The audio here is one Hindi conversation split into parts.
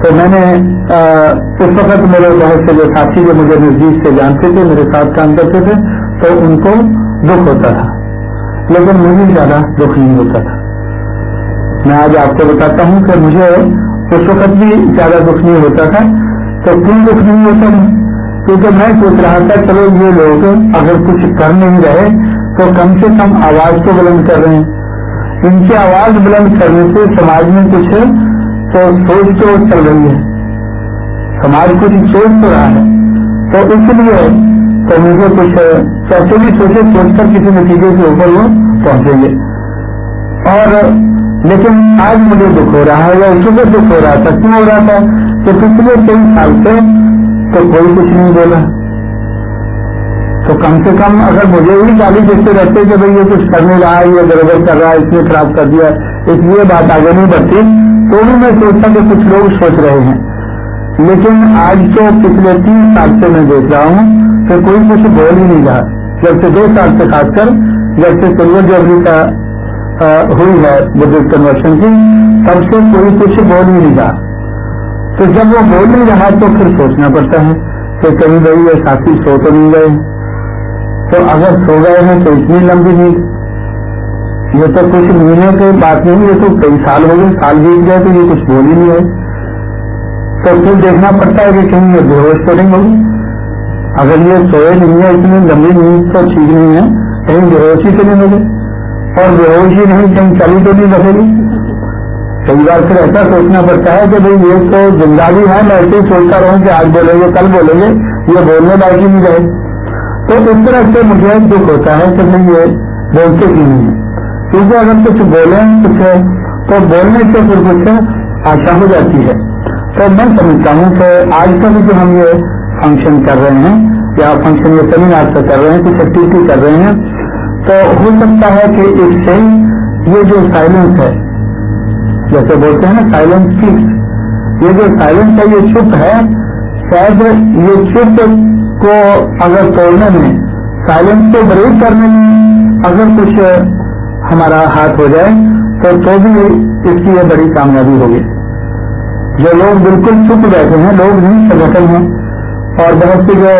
तो मैंने उस वक्त मेरे बहुत से जो साथी जो मुझे नजदीक से जानते थे, मेरे साथ काम करते थे, तो उनको दुख होता था, लेकिन मुझे ज्यादा दुख नहीं होता था। मैं आज आपको बताता हूं कि मुझे उस वक्त भी ज्यादा दुख नहीं होता था। तो क्यों दुख नहीं होता था? क्योंकि मैं सोच रहा था चलो ये लोग अगर कुछ कर नहीं रहे तो कम से कम आवाज तो बुलंद कर रहे हैं। इनकी आवाज बुलंद करने से समाज में कुछ तो सोच तो चल रही है, समाज कुछ सोच तो रहा है। तो इसलिए तो मुझे कुछ कैसे भी सोचकर किसी नतीजे के ऊपर वो पहुंचेंगे। और लेकिन आज मुझे दुख हो रहा है, या उसी को दुख हो रहा था। क्यों हो रहा था? कि पिछले 3 साल से तो कोई कुछ नहीं बोला। तो कम से कम अगर मुझे ही गाली देते रहते कि भाई ये कुछ कर नहीं रहा है, ये गड़बड़ कर रहा है, इसने खराब कर दिया, इसलिए बात आगे नहीं बढ़ती, तो भी मैं सोचता कि कुछ लोग सोच रहे हैं। लेकिन आज तो पिछले 3 साल से मैं देख रहा हूं कि कोई कुछ बोल ही नहीं रहा। जब से 2 साल से खासकर जब से सिल्वर जुबली का हुई है बुद्धिस्ट कन्वर्शन की, तब से कोई कुछ बोल ही नहीं रहा। तो जब वो बोल नहीं रहा तो फिर सोचना पड़ता है कि कहीं भाई ये साथी सो तो नहीं गए। तो अगर सो गए हैं तो इतनी लंबी नींद, ये तो कुछ महीने की बात नहीं, ये तो कई साल हो गए, साल बीत गए तो ये कुछ बोल ही नहीं है। तो फिर देखना पड़ता है कि कहीं ये बेहोश तो नहीं होगी। अगर ये सोए नहीं है, इतनी लंबी नींद तो ठीक नहीं है, कहीं बेहोशी तो नहीं होगी, और बेहोशी नहीं कहीं चली तो नहीं बचेगी। कई बार फिर ऐसा सोचना पड़ता है कि भाई ये तो जिंदा भी है, मैं ऐसे ही सोचता रहूं कि आज बोलेंगे कल बोलेंगे, ये बोलने लायक ही नहीं रहे। तो इस तरह से मुझे दुख होता है कि भाई ये बोलते क्यों नहीं है। क्योंकि अगर कुछ बोले कुछ तो बोलने से फिर कुछ आशा हो जाती है। तो मैं समझता हूं कि आज का भी जो हम ये फंक्शन कर रहे हैं, या फंक्शन ये सेमिनार से कर रहे हैं, कुछ एक्टिविटी कर रहे हैं, तो हो सकता है कि इससे ये जो साइलेंस है, जैसे बोलते हैं ना साइलेंस स्पीक्स, ये जो साइलेंस है ये चुप है, शायद ये चुप को अगर तोड़ने में, साइलेंस को ब्रेक करने में अगर कुछ हमारा हाथ हो जाए तो भी इसकी ये बड़ी कामयाबी होगी। जो लोग बिल्कुल चुप बैठे हैं, लोग नहीं संगठन हैं, और बहुत से जो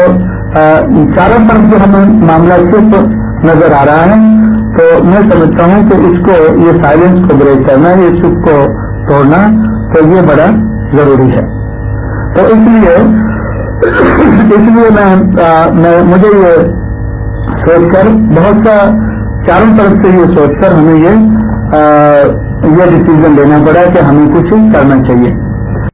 चारों तरफ जो हमें मामला चुप नजर आ रहा है, तो मैं समझता हूं कि इसको, ये साइलेंस को ब्रेक करना, ये चुप को तोड़ना, तो ये बड़ा जरूरी है। तो इसलिए मुझे ये सोचकर बहुत सा चारों तरफ से ये सोचकर हमें ये डिसीजन लेना पड़ा कि हमें कुछ करना चाहिए।